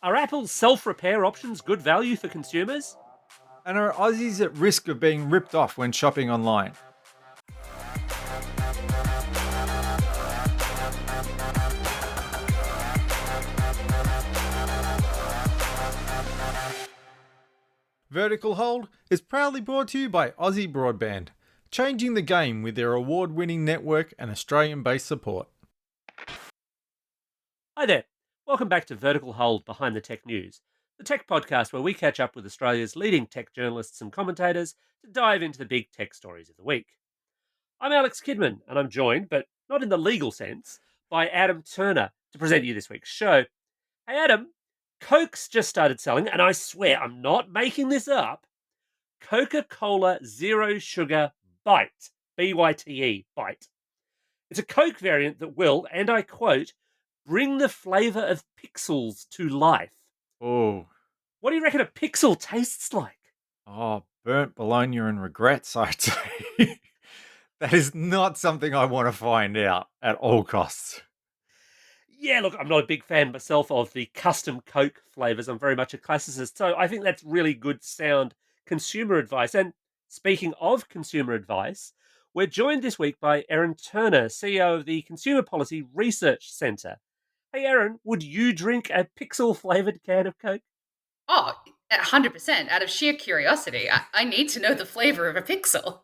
Are Apple's self-repair options good value for consumers? And are Aussies at risk of being ripped off when shopping online? Vertical Hold is proudly brought to you by Aussie Broadband, changing the game with their award winning network and Australian based support. Hi there. Welcome back to Vertical Hold Behind the Tech News, the tech podcast where we catch up with Australia's leading tech journalists and commentators to dive into the big tech stories of the week. I'm Alex Kidman, and I'm joined, but not in the legal sense, by Adam Turner to present you this week's show. Hey Adam, Coke's just started selling, and I swear I'm not making this up, Coca-Cola Zero Sugar Bite, B-Y-T-E, Bite. It's a Coke variant that will, and I quote, bring the flavour of pixels to life. Oh, What do you reckon a pixel tastes like? burnt bologna and regrets, I'd say. That is not something I want to find out at all costs. Yeah, look, I'm not a big fan myself of the custom Coke flavours. I'm very much a classicist. So I think that's really good, sound consumer advice. And speaking of consumer advice, we're joined this week by Erin Turner, CEO of the Consumer Policy Research Centre. Hey, Erin, would you drink a pixel flavoured can of Coke? Oh, 100%. Out of sheer curiosity, I need to know the flavor of a pixel.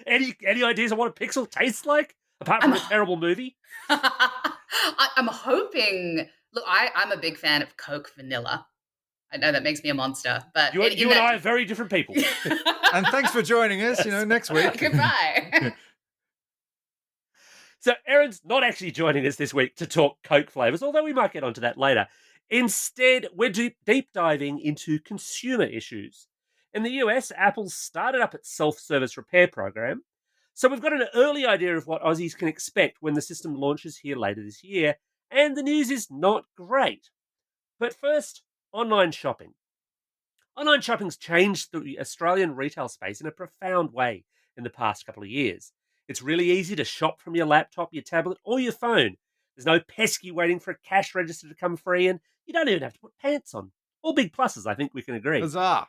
Any ideas on what a pixel tastes like? Apart from I'm a terrible movie? I'm hoping. Look, I'm a big fan of Coke Vanilla. I know that makes me a monster, but You and I are very different people. And thanks for joining us, next week. Goodbye. So Erin's not actually joining us this week to talk Coke flavours, although we might get onto that later. Instead, we're deep diving into consumer issues. In the US, Apple started up its self-service repair program, so we've got an early idea of what Aussies can expect when the system launches here later this year, and the news is not great. But first, online shopping. Online shopping's changed the Australian retail space in a profound way in the past couple of years. It's really easy to shop from your laptop, your tablet, or your phone. There's no pesky waiting for a cash register to come free, and you don't even have to put pants on. All big pluses, I think we can agree. Huzzah.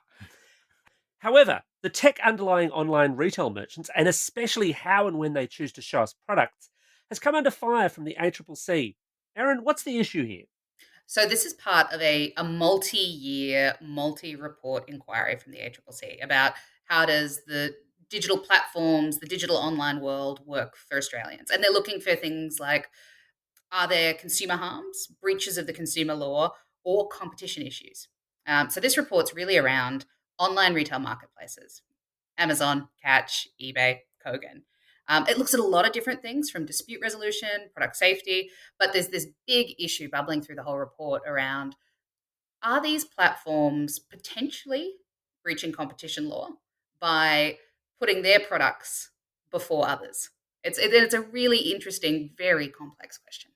However, the tech underlying online retail merchants, and especially how and when they choose to show us products, has come under fire from the ACCC. Erin, what's the issue here? So this is part of a multi-year, multi-report inquiry from the ACCC about how does the digital platforms, the digital online world work for Australians. And they're looking for things like, are there consumer harms, breaches of the consumer law, or competition issues? So this report's really around online retail marketplaces, Amazon, Catch, eBay, Kogan. It looks at a lot of different things from dispute resolution, product safety, but there's this big issue bubbling through the whole report around, are these platforms potentially breaching competition law by putting their products before others? It's a really interesting, very complex question.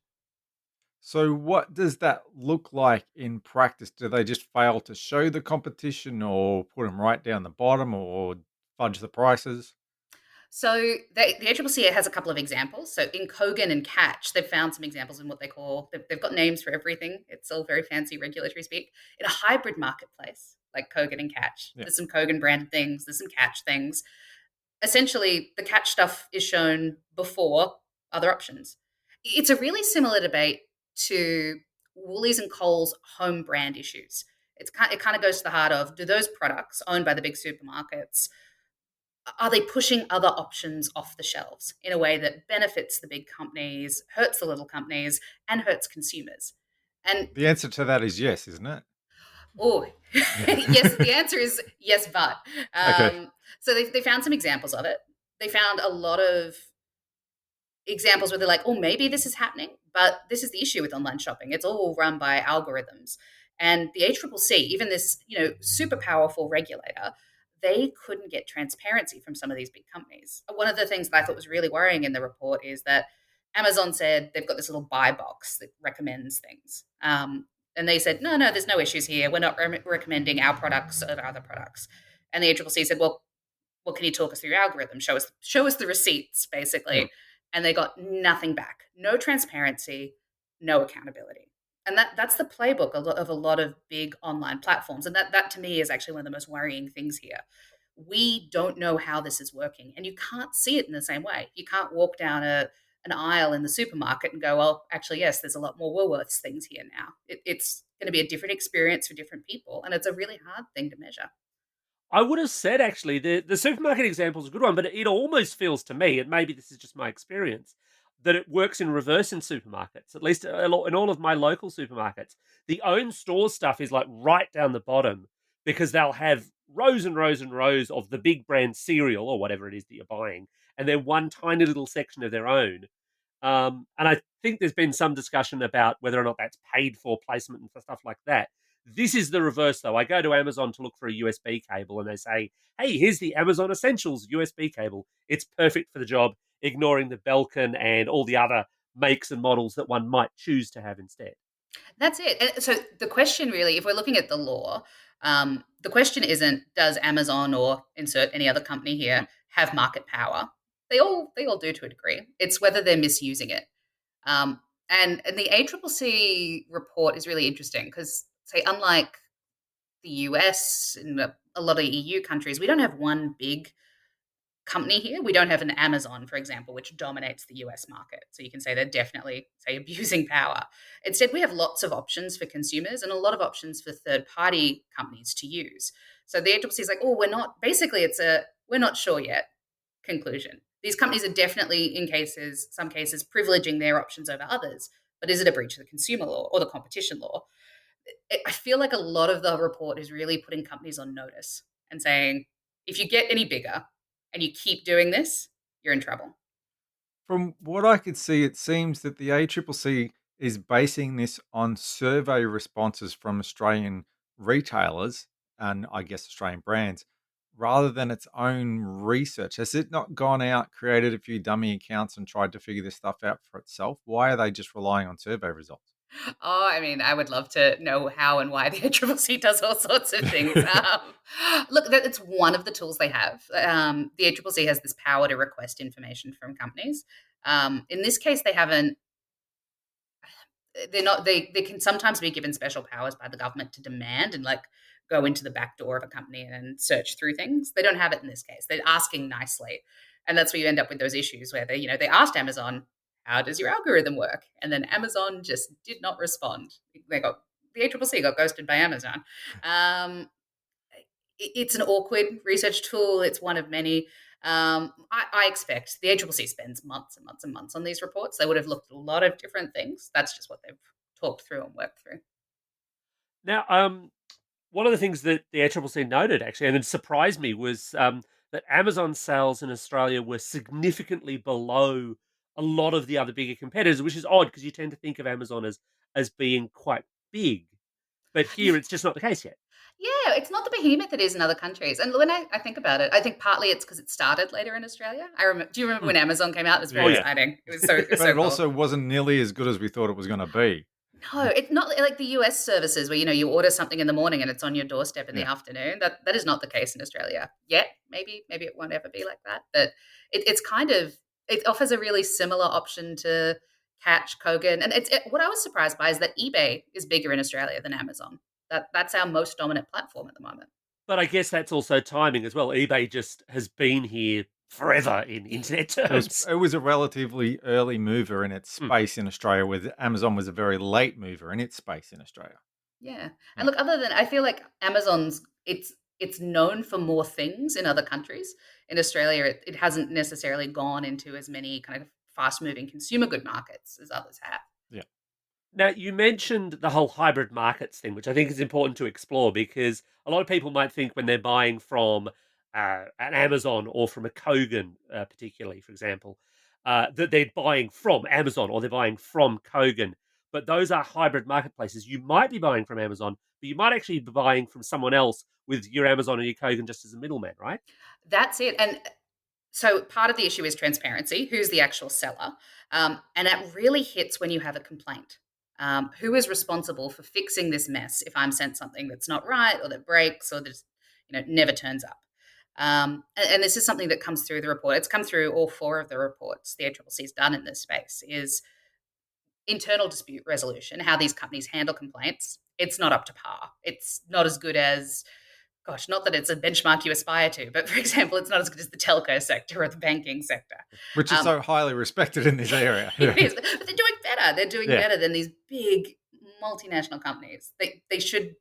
So, what does that look like in practice? Do they just fail to show the competition or put them right down the bottom or fudge the prices? So the ACCC has a couple of examples. So in Kogan and Catch, they've found some examples in what they call, they've got names for everything. It's all very fancy regulatory speak. In a hybrid marketplace, like Kogan and Catch, Yeah. there's some Kogan branded things, there's some Catch things. Essentially, the Catch stuff is shown before other options. It's a really similar debate to Woolies and Coles home brand issues. It kind of goes to the heart of, do those products owned by the big supermarkets, are they pushing other options off the shelves in a way that benefits the big companies, hurts the little companies, and hurts consumers? And The answer to that is yes, isn't it? oh, yes, the answer is yes, but. Okay. So they found some examples of it. They found a lot of examples where they're like, oh, maybe this is happening, but this is the issue with online shopping. It's all run by algorithms. And the ACCC, even this, super powerful regulator, they couldn't get transparency from some of these big companies. One of the things that I thought was really worrying in the report is that Amazon said they've got this little buy box that recommends things. And they said, no, there's no issues here. We're not recommending our products over other products. And the ACCC said, well, can you talk us through your algorithm? Show us the receipts, basically. Yeah. And they got nothing back. No transparency, no accountability. And that's the playbook of a lot of big online platforms. And that to me is actually one of the most worrying things here. We don't know how this is working, and you can't see it in the same way. You can't walk down an aisle in the supermarket and go, well, actually, yes, there's a lot more Woolworths things here now. It's going to be a different experience for different people, and it's a really hard thing to measure. I would have said actually the supermarket example is a good one, but it almost feels to me, and maybe this is just my experience, that it works in reverse in supermarkets. At least in all of my local supermarkets, the own store stuff is like right down the bottom because they'll have rows and rows and rows of the big brand cereal or whatever it is that you're buying, and then one tiny little section of their own. And I think there's been some discussion about whether or not that's paid for placement and stuff like that. This is the reverse, though. I go to Amazon to look for a USB cable, and they say, "Hey, here's the Amazon Essentials USB cable. It's perfect for the job," ignoring the Belkin and all the other makes and models that one might choose to have instead. That's it. And so the question really, if we're looking at the law, the question isn't does Amazon or insert any other company Mm. here have market power? They all do to a degree. It's whether they're misusing it. And the ACCC report is really interesting because, say, unlike the US and a lot of EU countries, we don't have one big company here. We don't have an Amazon, for example, which dominates the US market. So you can say they're definitely, say, abusing power. Instead, we have lots of options for consumers and a lot of options for third party companies to use. So the agency is like, oh, basically, we're not sure yet conclusion. These companies are definitely, some cases, privileging their options over others. But is it a breach of the consumer law or the competition law? I feel like a lot of the report is really putting companies on notice and saying, if you get any bigger and you keep doing this, you're in trouble. From what I could see, it seems that the ACCC is basing this on survey responses from Australian retailers and I guess Australian brands rather than its own research. Has it not gone out, created a few dummy accounts and tried to figure this stuff out for itself? Why are they just relying on survey results? Oh, I mean, I would love to know how and why the ACCC does all sorts of things. Look, it's one of the tools they have. The ACCC has this power to request information from companies. In this case, they can sometimes be given special powers by the government to demand and like go into the back door of a company and search through things. They don't have it in this case. They're asking nicely, and that's where you end up with those issues where they asked Amazon, how does your algorithm work, and then Amazon just did not respond. The ACCC got ghosted by Amazon. um, it's an awkward research tool. It's one of many. I expect the ACCC spends months and months and months on these reports. They would have looked at a lot of different things. That's just what they've talked through and worked through. Now, one of the things that the ACCC noted actually, and it surprised me, was that Amazon sales in Australia were significantly below a lot of the other bigger competitors, which is odd because you tend to think of Amazon as being quite big, but here it's just not the case yet. Yeah, it's not the behemoth it is in other countries. And when I think about it, I think partly it's because it started later in Australia. Do you remember Hmm. when Amazon came out? It was Oh very Yeah. yeah. exciting. It was But so it cool. also wasn't nearly as good as we thought it was going to be. No, it's not like the US services where you order something in the morning and it's on your doorstep in the Yeah. afternoon. That is not the case in Australia yet. Maybe it won't ever be like that. But it's kind of it offers a really similar option to Catch, Kogan, and what I was surprised by is that eBay is bigger in Australia than Amazon. That's our most dominant platform at the moment. But I guess that's also timing as well. eBay just has been here forever in internet It was terms. it was a relatively early mover in its Hmm. space in Australia, with Amazon was a very late mover in its space in Australia. Yeah. And Yeah. look, other than I feel like it's known for more things in other countries. In Australia, it hasn't necessarily gone into as many kind of fast moving consumer good markets as others have. Yeah. Now, you mentioned the whole hybrid markets thing, which I think is important to explore because a lot of people might think when they're buying from an Amazon or from a Kogan, particularly, for example, that they're buying from Amazon or they're buying from Kogan. But those are hybrid marketplaces. You might be buying from Amazon, but you might actually be buying from someone else with your Amazon and your Kogan just as a middleman, right? That's it. And so part of the issue is transparency. Who's the actual seller? And that really hits when you have a complaint. Who is responsible for fixing this mess if I'm sent something that's not right or that breaks or that never turns up? And this is something that comes through the report. It's come through all four of the reports the ACCC has done in this space. Is internal dispute resolution, how these companies handle complaints, it's not up to par. It's not as good as, gosh, not that it's a benchmark you aspire to, but for example, it's not as good as the telco sector or the banking sector. which is Um, so highly respected in this area. it is, but they're doing better. They're doing Yeah. better than these big multinational companies. They should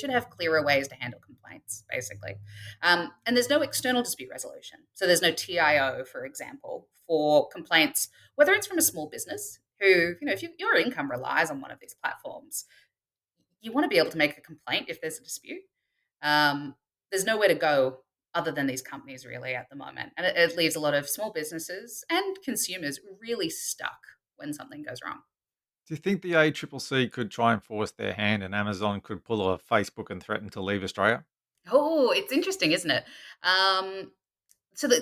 have clearer ways to handle complaints, basically. And there's no external dispute resolution. So there's no TIO, for example, for complaints, whether it's from a small business who, if your income relies on one of these platforms, you want to be able to make a complaint if there's a dispute. Um, there's nowhere to go other than these companies really at the moment. And it leaves a lot of small businesses and consumers really stuck when something goes wrong. Do you think the ACCC could try and force their hand and Amazon could pull a Facebook and threaten to leave Australia? Oh, it's interesting, isn't it? Um,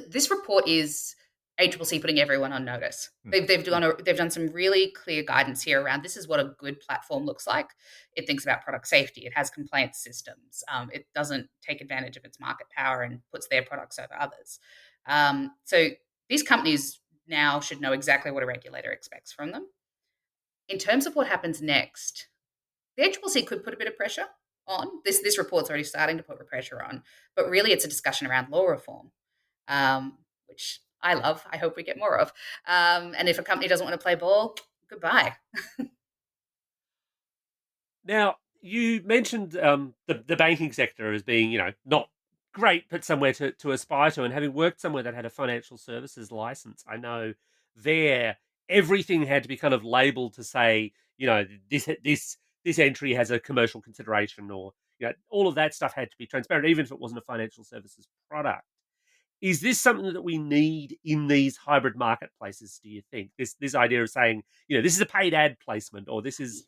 this report is ACCC putting everyone on notice. Hmm. They've done some really clear guidance here around this is what a good platform looks like. It thinks about product safety. It has complaint systems. It doesn't take advantage of its market power and puts their products over others. So these companies now should know exactly what a regulator expects from them. In terms of what happens next, the ACCC could put a bit of pressure on. This report's already starting to put pressure on, but really it's a discussion around law reform, which I love. I hope we get more of. And if a company doesn't want to play ball, goodbye. Now, you mentioned the banking sector as being, not great, but somewhere to aspire to. And having worked somewhere that had a financial services license, I know there everything had to be kind of labeled to say, this entry has a commercial consideration, or all of that stuff had to be transparent, even if it wasn't a financial services product. Is this something that we need in these hybrid marketplaces, do you think? This idea of saying, this is a paid ad placement, or this is,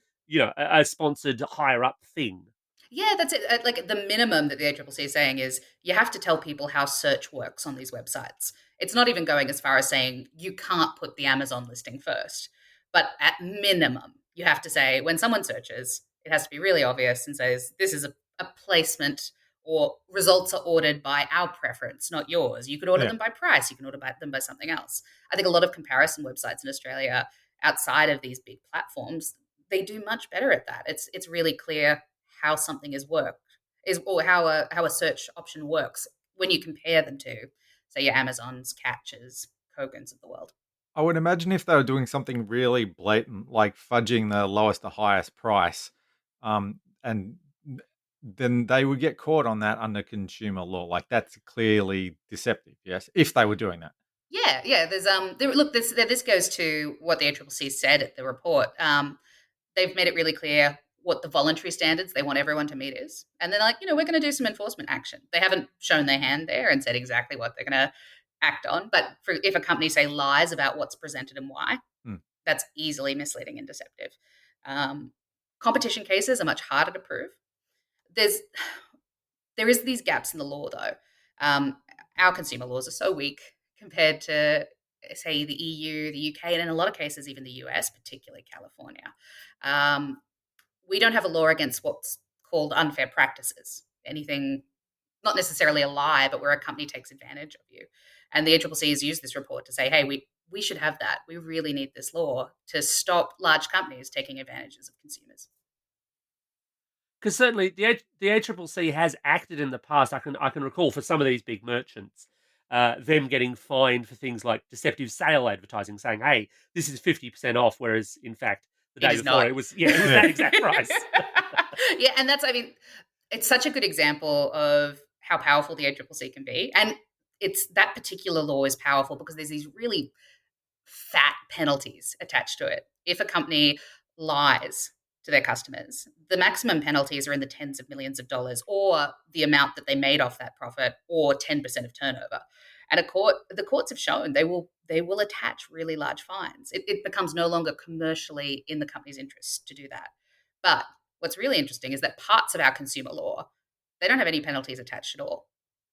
a sponsored higher up thing. Yeah, that's it. Like the minimum that the ACCC is saying is you have to tell people how search works on these websites. It's not even going as far as saying you can't put the Amazon listing first. But at minimum, you have to say when someone searches, it has to be really obvious and says this is a placement or results are ordered by our preference, not yours. You could order Yeah. them by price. You can order them by something else. I think a lot of comparison websites in Australia outside of these big platforms, they do much better at that. It's really clear how something or how a search option works when you compare them to, say, your Amazons, Catches, Kogans of the world. I would imagine if they were doing something really blatant, like fudging the lowest to highest price, and then they would get caught on that under consumer law. Like that's clearly deceptive. Yes, if they were doing that. Yeah. This goes to what the ACCC said at the report. They've made it really clear what the voluntary standards they want everyone to meet is. And they're like, we're going to do some enforcement action. They haven't shown their hand there and said exactly what they're going to act on. But if a company, say, lies about what's presented and why, Hmm. that's easily misleading and deceptive. Um, Competition cases are much harder to prove. There is these gaps in the law, though. Um, our consumer laws are so weak compared to, say, the EU, the UK, and in a lot of cases, even the US, particularly California. We don't have a law against what's called unfair practices. Anything, not necessarily a lie, but where a company takes advantage of you. And the ACCC has used this report to say, hey, we should have that. We really need this law to stop large companies taking advantages of consumers. Because certainly the ACCC has acted in the past. I can recall for some of these big merchants, them getting fined for things like deceptive sale advertising, saying, "Hey, this is 50% off," whereas in fact the It day is before not. it was that exact price. Yeah, and it's such a good example of how powerful the ACCC can be. And it's that particular law is powerful because there's these really fat penalties attached to it. If a company lies to their customers, the maximum penalties are in the tens of millions of dollars or the amount that they made off that profit or 10% of turnover. And the courts have shown they will attach really large fines. It becomes no longer commercially in the company's interest to do that. But what's really interesting is that parts of our consumer law, they don't have any penalties attached at all.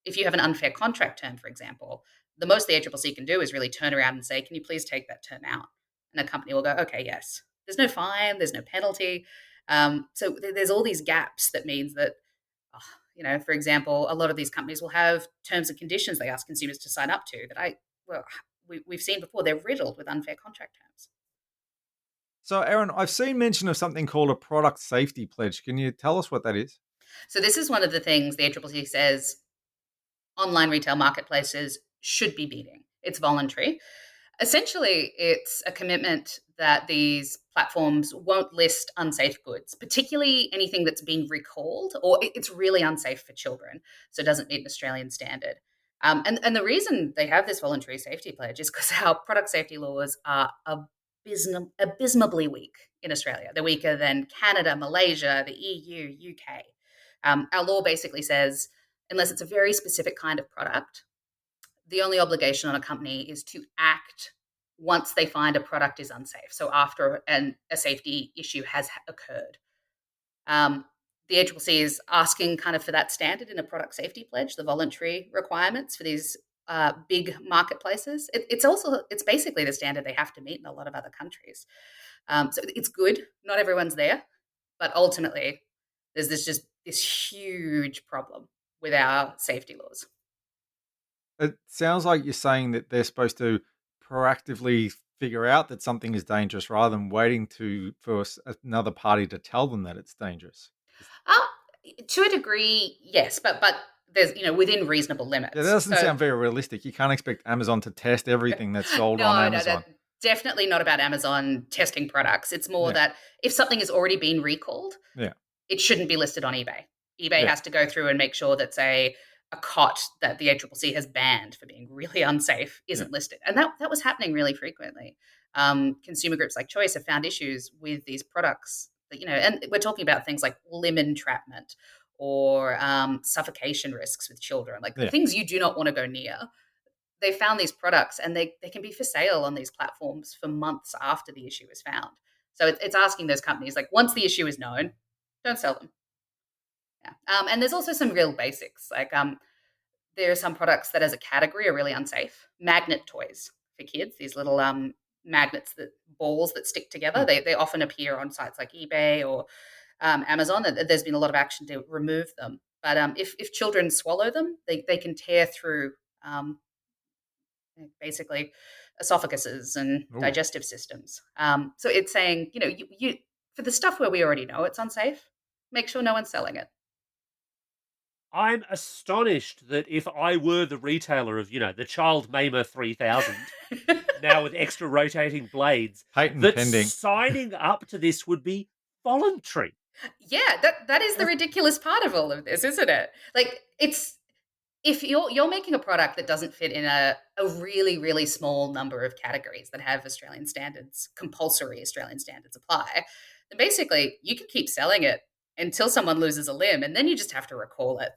If you have an unfair contract term, for example, the most the ACCC can do is really turn around and say, can you please take that term out? And a company will go, okay, yes. There's no fine, there's no penalty. So there's all these gaps that means that, for example, a lot of these companies will have terms and conditions they ask consumers to sign up to that we've seen before. They're riddled with unfair contract terms. So, Erin, I've seen mention of something called a product safety pledge. Can you tell us what that is? So this is one of the things the ACCC says online retail marketplaces should be meeting. It's voluntary. Essentially, it's a commitment that these platforms won't list unsafe goods, particularly anything that's been recalled or it's really unsafe for children, so it doesn't meet an Australian standard. And the reason they have this voluntary safety pledge is because our product safety laws are abysmally weak in Australia. They're weaker than Canada, Malaysia, the EU, UK. Our law basically says, unless it's a very specific kind of product, the only obligation on a company is to act once they find a product is unsafe. So after a safety issue has occurred. Um, the ACCC is asking kind of for that standard in a product safety pledge, the voluntary requirements for these big marketplaces. It's basically the standard they have to meet in a lot of other countries. So it's good. Not everyone's there, but ultimately there's this huge problem with our safety laws. It sounds like you're saying that they're supposed to proactively figure out that something is dangerous rather than waiting for another party to tell them that it's dangerous. Uh, to a degree, yes, but there's within reasonable Yeah, that limits. doesn't So sound very realistic. You can't expect Amazon to test everything that's sold on no, Amazon. that definitely not about Amazon testing products. It's more Yeah, that if something has already been recalled, yeah, it shouldn't be listed on eBay. eBay yeah, has to go through and make sure that, say, a cot that the ACCC has banned for being really unsafe yeah. isn't listed, and that was happening really frequently. Consumer groups like Choice have found issues with these products that and we're talking about things like limb entrapment or suffocation risks with children, like Yeah. things you do not want to go near. They found these products and they can be for sale on these platforms for months after the issue is found. So it's asking those companies, like, once the issue is known, don't sell them. Yeah. And there's also some real basics. Like there are some products that as a category are really unsafe. Magnet toys for kids, these little magnets, balls that stick together. Hmm. They often appear on sites like eBay or Amazon. There's been a lot of action to remove them. But if children swallow them, they can tear through basically esophaguses and Ooh. digestive systems. So it's saying, you for the stuff where we already know it's unsafe, make sure no one's selling it. I'm astonished that if I were the retailer of, the Child Maimer 3000, now with extra rotating blades, Patent that pending. signing up to this would be voluntary. Yeah, that is the ridiculous part of all of this, isn't it? Like, it's if you're making a product that doesn't fit in a really, really small number of categories that have Australian standards, compulsory Australian standards apply, then basically you can keep selling it until someone loses a limb, and then you just have to recall it.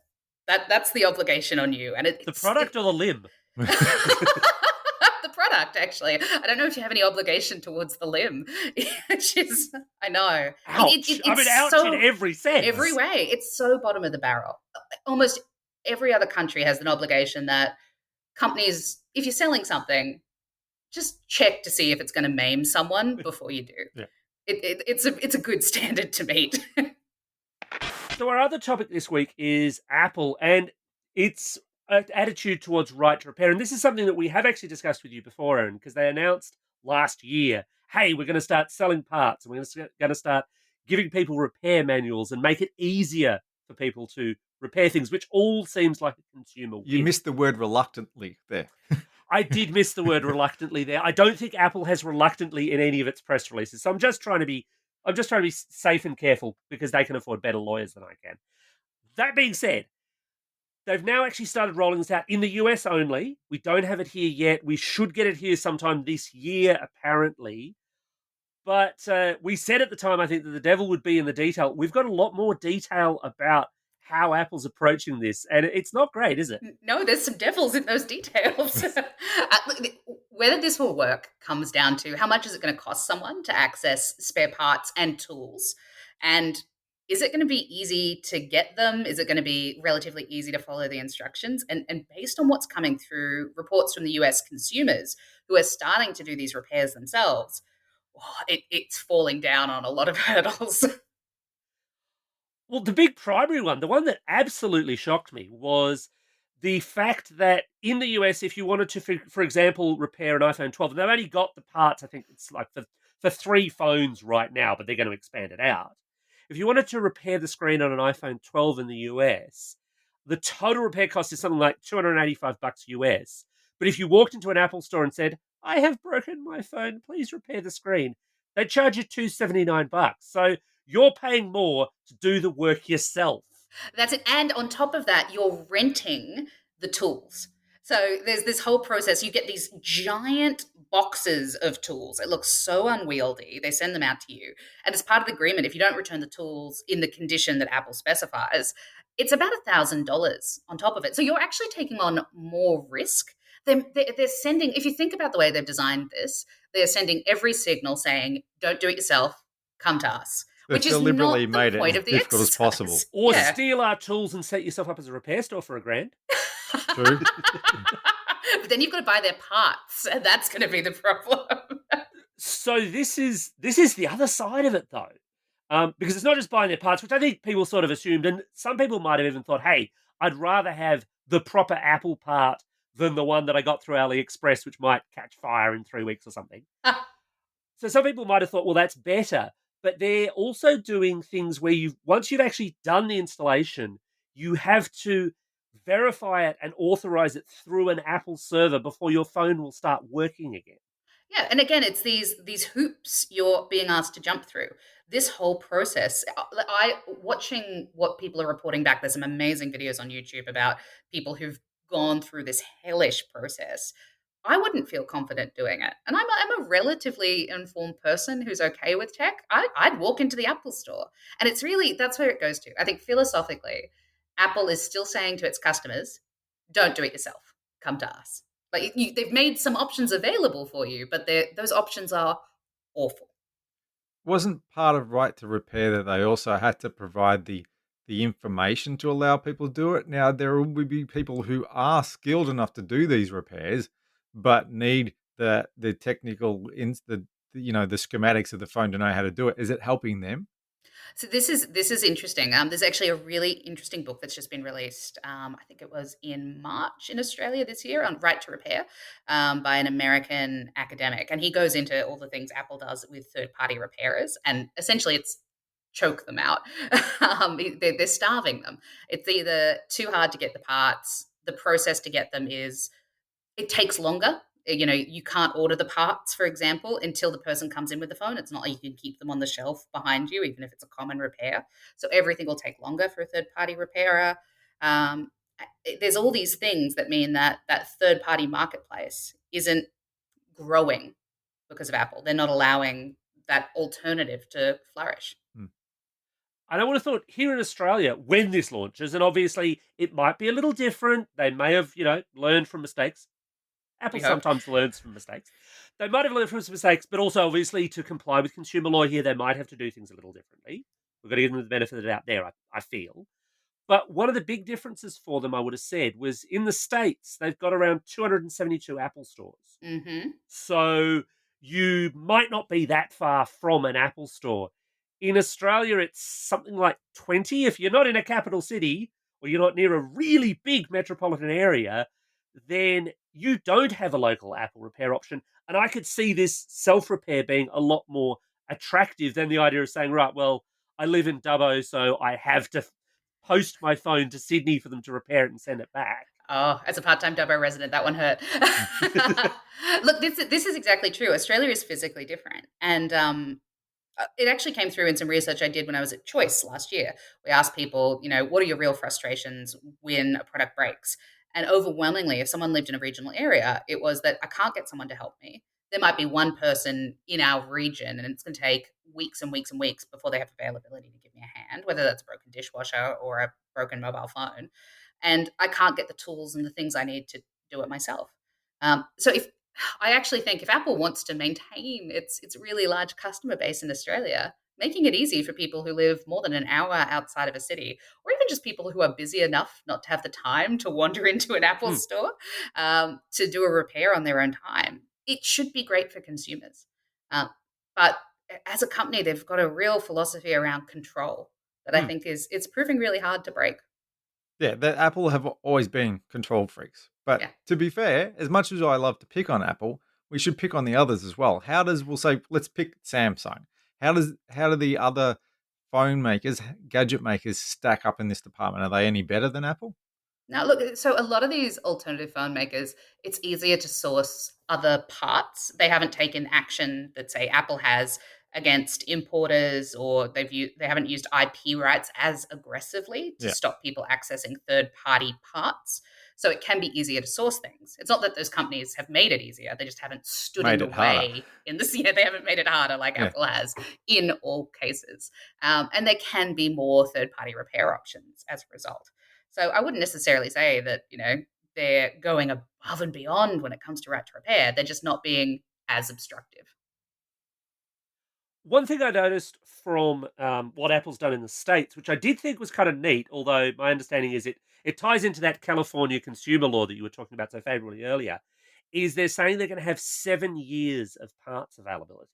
That's the obligation on you, and The product or the limb? the product, actually. I don't know if you have any obligation towards the limb, which is, I know. Ouch. I mean, It's ouch in so, every every sense. way, it's so bottom of the barrel. Almost every other country has an obligation that companies, if you're selling something, just check to see if it's going to maim someone before you do. Yeah. It's a good standard to meet. So our other topic this week is Apple and its attitude towards right to repair. And this is something that we have actually discussed with you before, Aaron, because they announced last year, hey, we're going to start selling parts and we're going to start giving people repair manuals and make it easier for people to repair things, which all seems like a consumer You win. missed the word reluctantly there. I did miss the word reluctantly there. I don't think Apple has reluctantly in any of its press releases. So I'm just trying to be safe and careful because they can afford better lawyers than I can. That being said, they've now actually started rolling this out in the US only. We don't have it here yet. We should get it here sometime this year, apparently. But we said at the time, I think, that the devil would be in the detail. We've got a lot more detail about how Apple's approaching this, and it's not great, is it? No, there's some devils in those details. Whether this will work comes down to how much is it going to cost someone to access spare parts and tools, and is it going to be easy to get them? Is it going to be relatively easy to follow the instructions? And based on what's coming through reports from the US consumers who are starting to do these repairs themselves, it's falling down on a lot of hurdles. Well, the big primary one, the one that absolutely shocked me, was the fact that in the US, if you wanted to, for example, repair an iPhone 12, and they've only got the parts, I think it's like for for 3 phones right now, but they're going to expand it out. If you wanted to repair the screen on an iPhone 12 in the US, the total repair cost is something like $285 US. But if you walked into an Apple store and said, "I have broken my phone, please repair the screen," they charge you $279. So you're paying more to do the work yourself. That's it. And on top of that, you're renting the tools. So there's this whole process. You get these giant boxes of tools. It looks so unwieldy. They send them out to you. And as part of the agreement, if you don't return the tools in the condition that Apple specifies, it's about $1,000 on top of it. So you're actually taking on more risk. They're sending, if you think about the way they've designed this, they're sending every signal saying, don't do it yourself, come to us, They've which is deliberately not the made it point as of the difficult as possible. exercise. Or Yeah. steal our tools and set yourself up as a repair store for $1,000. True. But then you've got to buy their parts, and that's going to be the problem. So this is the other side of it, though, because it's not just buying their parts, which I think people sort of assumed, and some people might have even thought, "Hey, I'd rather have the proper Apple part than the one that I got through AliExpress, which might catch fire in 3 weeks or something." So some people might have thought, "Well, that's better," but they're also doing things where once you've actually done the installation, you have to verify it and authorize it through an Apple server before your phone will start working again. Yeah, and again, it's these hoops you're being asked to jump through. This whole process, I watching what people are reporting back. There's some amazing videos on YouTube about people who've gone through this hellish process. I wouldn't feel confident doing it, and I'm a relatively informed person who's okay with tech. I'd walk into the Apple store, and it's really that's where it goes to. I think philosophically, Apple is still saying to its customers, "Don't do it yourself. Come to us." Like they've made some options available for you, but those options are awful. Wasn't part of right to repair that they also had to provide the information to allow people to do it? Now there will be people who are skilled enough to do these repairs, but need the technical the schematics of the phone to know how to do it. Is it helping them? So this is interesting. There's actually a really interesting book that's just been released. I think it was in March in Australia this year on Right to Repair by an American academic, and he goes into all the things Apple does with third-party repairers, and essentially it's choke them out. They're starving them. It's either too hard to get the parts. The process to get them is it takes longer. You can't order the parts, for example, until the person comes in with the phone. It's not like you can keep them on the shelf behind you, even if it's a common repair. So everything will take longer for a third party repairer. Um, there's all these things that mean that that third party marketplace isn't growing because of Apple. They're not allowing that alternative to flourish. Hmm. And I would have thought here in Australia, when this launches, and obviously it might be a little different, they may have, learned from mistakes. Apple We hope. sometimes learns from mistakes. They might have learned from some mistakes, but also obviously to comply with consumer law here, they might have to do things a little differently. We've got to give them the benefit of the doubt there, I feel. But one of the big differences for them, I would have said, was in the States, they've got around 272 Apple stores. Mm-hmm. So you might not be that far from an Apple store. In Australia, it's something like 20. If you're not in a capital city or you're not near a really big metropolitan area, then you don't have a local Apple repair option. And I could see this self repair being a lot more attractive than the idea of saying, right, well, I live in Dubbo, so I have to post my phone to Sydney for them to repair it and send it back. Oh, as a part-time Dubbo resident, that one hurt. Look, this is exactly true. Australia is physically different, and it actually came through in some research I did when I was at Choice last year. We asked people, what are your real frustrations when a product breaks? And overwhelmingly, if someone lived in a regional area, it was that I can't get someone to help me. There might be one person in our region, and it's going to take weeks and weeks and weeks before they have availability to give me a hand, whether that's a broken dishwasher or a broken mobile phone. And I can't get the tools and the things I need to do it myself. So if I actually think if Apple wants to maintain its really large customer base in Australia, making it easy for people who live more than an hour outside of a city, or even just people who are busy enough not to have the time to wander into an Apple store to do a repair on their own time, it should be great for consumers. But as a company, they've got a real philosophy around control that I think it's proving really hard to break. Yeah, that Apple have always been control freaks. But Yeah. to be fair, as much as I love to pick on Apple, we should pick on the others as well. We'll say, let's pick Samsung. How do the other phone makers, gadget makers stack up in this department? Are they any better than Apple? Now, look, so a lot of these alternative phone makers, it's easier to source other parts. They haven't taken action that, say, Apple has against importers, or they haven't used IP rights as aggressively to Yeah, stop people accessing third-party parts. So it can be easier to source things. It's not that those companies have made it easier; they just haven't stood in made the it harder. way. In this, yeah, they haven't made it harder like Yeah. Apple has in all cases. And there can be more third-party repair options as a result. So I wouldn't necessarily say that, they're going above and beyond when it comes to right to repair. They're just not being as obstructive. One thing I noticed from what Apple's done in the States, which I did think was kind of neat, although my understanding is it ties into that California consumer law that you were talking about so favorably earlier, is they're saying they're going to have 7 years of parts availability.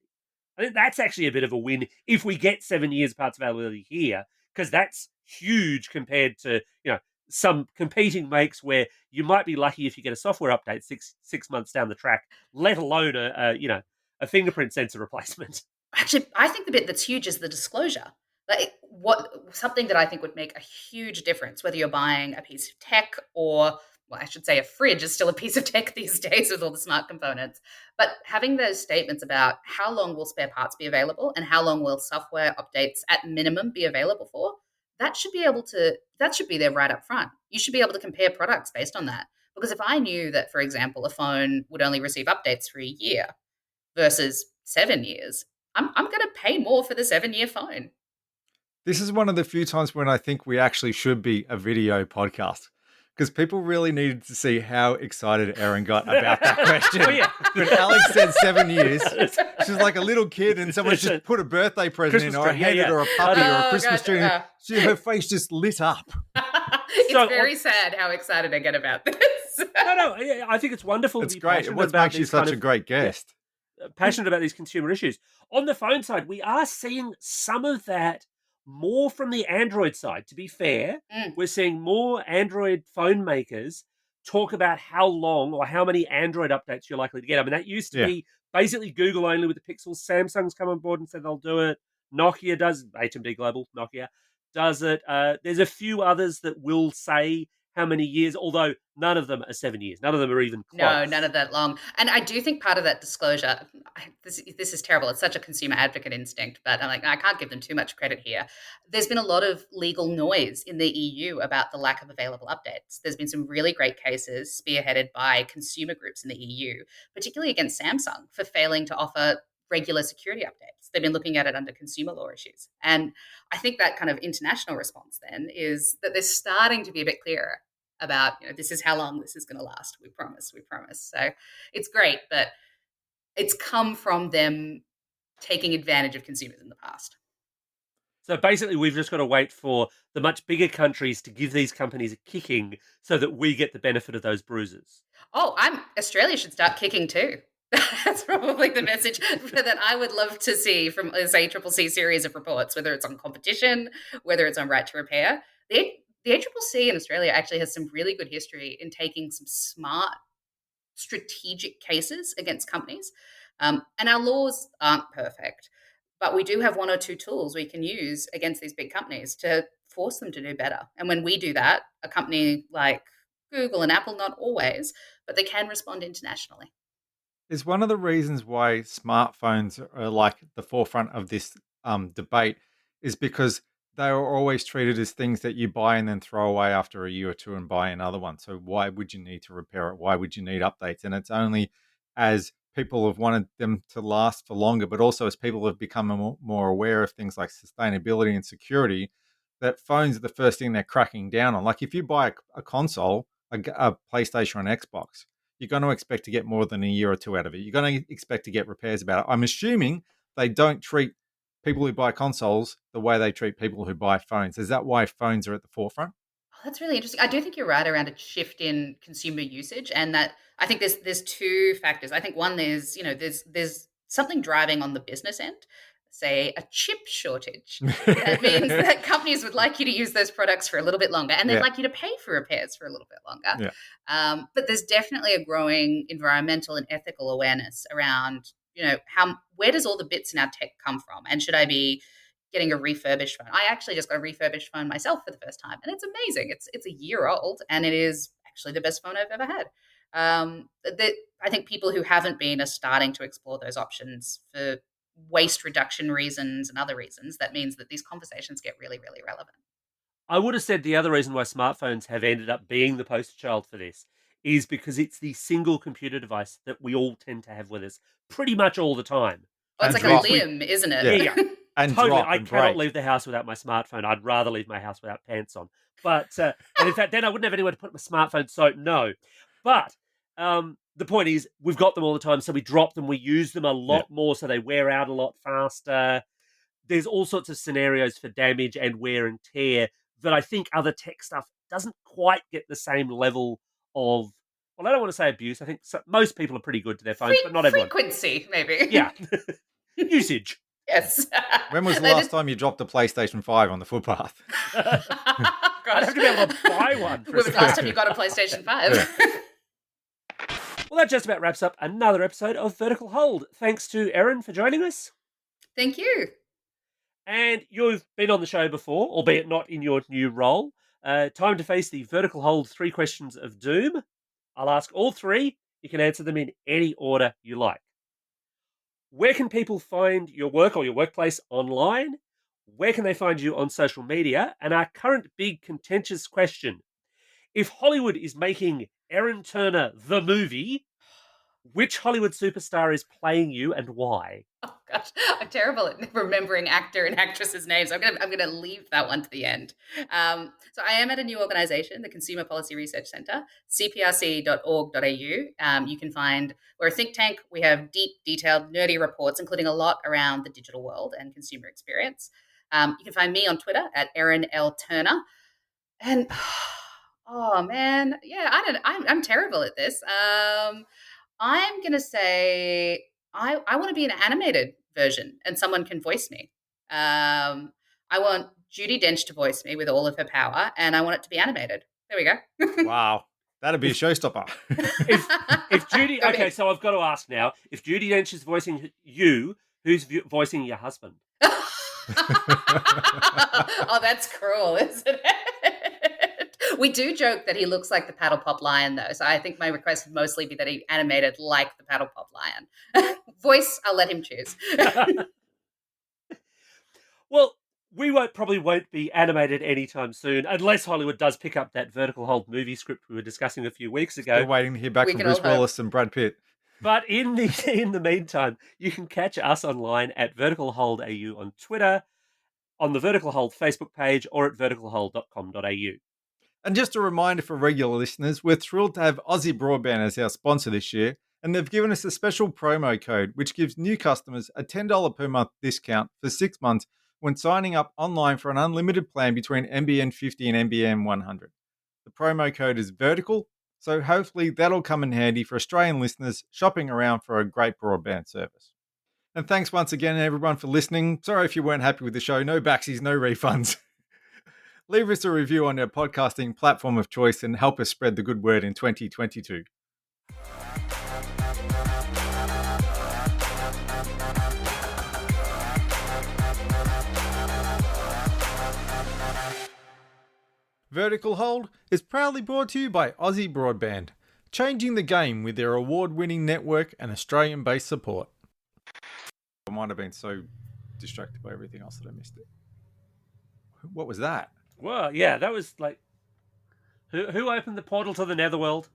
I think that's actually a bit of a win if we get 7 years of parts availability here, because that's huge compared to some competing makes where you might be lucky if you get a software update six months down the track, let alone a fingerprint sensor replacement. Actually, I think the bit that's huge is the disclosure. Like what something that I think would make a huge difference, whether you're buying a piece of tech or, well, I should say a fridge is still a piece of tech these days with all the smart components. But having those statements about how long will spare parts be available and how long will software updates at minimum be available for, that should be there right up front. You should be able to compare products based on that. Because if I knew that, for example, a phone would only receive updates for a year versus 7 years, I'm going to pay more for the 7-year phone. This is one of the few times when I think we actually should be a video podcast, because people really needed to see how excited Erin got about that question. Oh, yeah. When Alex said 7 years, she's like a little kid and someone just put a birthday present Christmas in, or tree, yeah, handed yeah. her a puppy or a Oh, Christmas gosh, tree. yeah. Her face just lit up. It's So, very sad how excited I get about this. no, yeah, I think it's wonderful to It's be great. passionate What about makes you these such a great guest? passionate about these consumer issues. On the phone side, we are seeing some of that more from the Android side. To be fair, Mm, we're seeing more Android phone makers talk about how long or how many Android updates you're likely to get. I mean, that used to Yeah. be basically Google only with the Pixels. Samsung's come on board and said they'll do it. Nokia does, HMD Global, Nokia does it. There's a few others that will say how many years, although none of them are 7 years. None of them are even no, none close. of that long. And I do think part of that disclosure, this is terrible. It's such a consumer advocate instinct, but I'm like, I can't give them too much credit here. There's been a lot of legal noise in the EU about the lack of available updates. There's been some really great cases spearheaded by consumer groups in the EU, particularly against Samsung for failing to offer regular security updates. They've been looking at it under consumer law issues. And I think that kind of international response then is that they're starting to be a bit clearer about, this is how long this is going to last. We promise, we promise. So it's great, but it's come from them taking advantage of consumers in the past. So basically, we've just got to wait for the much bigger countries to give these companies a kicking so that we get the benefit of those bruises. Oh, Australia should start kicking too. That's probably the message that I would love to see from this ACCC series of reports, whether it's on competition, whether it's on right to repair. The ACCC in Australia actually has some really good history in taking some smart strategic cases against companies. And our laws aren't perfect, but we do have one or two tools we can use against these big companies to force them to do better. And when we do that, a company like Google and Apple, not always, but they can respond internationally. Is one of the reasons why smartphones are like the forefront of this debate is because they are always treated as things that you buy and then throw away after a year or two and buy another one. So why would you need to repair it? Why would you need updates? And it's only as people have wanted them to last for longer, but also as people have become more aware of things like sustainability and security, that phones are the first thing they're cracking down on. Like if you buy a console, a PlayStation or an Xbox, you're going to expect to get more than a year or two out of it. You're going to expect to get repairs about it. I'm assuming they don't treat people who buy consoles the way they treat people who buy phones. Is that why phones are at the forefront? Oh, that's really interesting. I do think you're right around a shift in consumer usage, and that I think there's two factors. I think one is there's something driving on the business end. say, a chip shortage. That means that companies would like you to use those products for a little bit longer, and they'd like you to pay for repairs for a little bit longer. But there's definitely a growing environmental and ethical awareness around, where does all the bits in our tech come from? And should I be getting a refurbished phone? I actually just got a refurbished phone myself for the first time, and it's amazing. It's a year old, and it is actually the best phone I've ever had. I think people who haven't been are starting to explore those options for waste reduction reasons and other reasons. That means that these conversations get really, really relevant. I would have said the other reason why smartphones have ended up being the poster child for this is because it's the single computer device that we all tend to have with us pretty much all the time. Oh, it's like a limb, isn't it? Yeah. And totally. I cannot leave the house without my smartphone. I'd rather leave my house without pants on. But and in fact, then I wouldn't have anywhere to put my smartphone. So no. But the point is, we've got them all the time, so we drop them. We use them a lot more, so they wear out a lot faster. There's all sorts of scenarios for damage and wear and tear that I think other tech stuff doesn't quite get the same level of. Well, I don't want to say abuse. I think most people are pretty good to their phones, but not everyone. Frequency, maybe. Yeah. Usage. Yes. When was the last time you dropped a PlayStation 5 on the footpath? Gosh. I'd have to be able to buy one. When was the last time you got a PlayStation 5? Well, that just about wraps up another episode of Vertical Hold. Thanks to Erin for joining us. Thank you. And you've been on the show before, albeit not in your new role. Time to face the Vertical Hold 3 questions of doom. I'll ask all 3. You can answer them in any order you like. Where can people find your work or your workplace online? Where can they find you on social media? And our current big contentious question: if Hollywood is making Erin Turner the movie, which Hollywood superstar is playing you and why? Oh gosh, I'm terrible at remembering actor and actresses' names. I'm gonna leave that one to the end. So I am at a new organisation, the Consumer Policy Research Centre, cprc.org.au. You can find, we're a think tank. We have deep, detailed, nerdy reports, including a lot around the digital world and consumer experience. You can find me on Twitter at Erin L. Turner. And oh man, yeah, I'm terrible at this. I'm gonna say I want to be an animated version, and someone can voice me. I want Judi Dench to voice me with all of her power, and I want it to be animated. There we go. Wow, that'd be a showstopper. if Judi, okay, so I've got to ask now: if Judi Dench is voicing you, who's voicing your husband? Oh, that's cruel, isn't it? We do joke that he looks like the Paddle Pop Lion, though. So I think my request would mostly be that he animated like the Paddle Pop Lion. Voice, I'll let him choose. Well, we probably won't be animated anytime soon, unless Hollywood does pick up that Vertical Hold movie script we were discussing a few weeks ago. Still waiting to hear back from Bruce Willis and Brad Pitt. But in the meantime, you can catch us online at Vertical Hold AU on Twitter, on the Vertical Hold Facebook page, or at verticalhold.com.au. And just a reminder for regular listeners, we're thrilled to have Aussie Broadband as our sponsor this year, and they've given us a special promo code which gives new customers a $10 per month discount for 6 months when signing up online for an unlimited plan between NBN 50 and NBN 100. The promo code is vertical, so hopefully that'll come in handy for Australian listeners shopping around for a great broadband service. And thanks once again, everyone, for listening. Sorry if you weren't happy with the show. No backsies, no refunds. Leave us a review on your podcasting platform of choice and help us spread the good word in 2022. Vertical Hold is proudly brought to you by Aussie Broadband, changing the game with their award-winning network and Australian-based support. I might have been so distracted by everything else that I missed it. What was that? Well, yeah, that was like... Who opened the portal to the netherworld?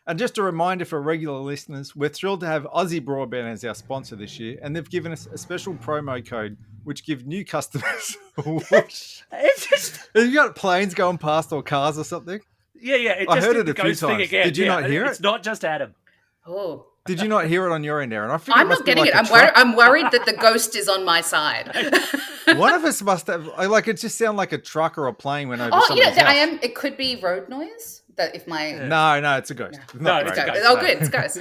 And just a reminder for regular listeners, we're thrilled to have Aussie Broadband as our sponsor this year, and they've given us a special promo code which gives new customers... It's just... Have you got planes going past or cars or something? Yeah. I heard it a few times. Did you not hear it? It's not just Adam. Oh. Did you not hear it on your end, Erin? I'm not getting it. I'm worried that the ghost is on my side. One of us must have, it just sounded like a truck or a plane went over somebody's house. It could be road noise. That if my... No, it's a ghost. No, it's a ghost. Oh, good, it's a ghost.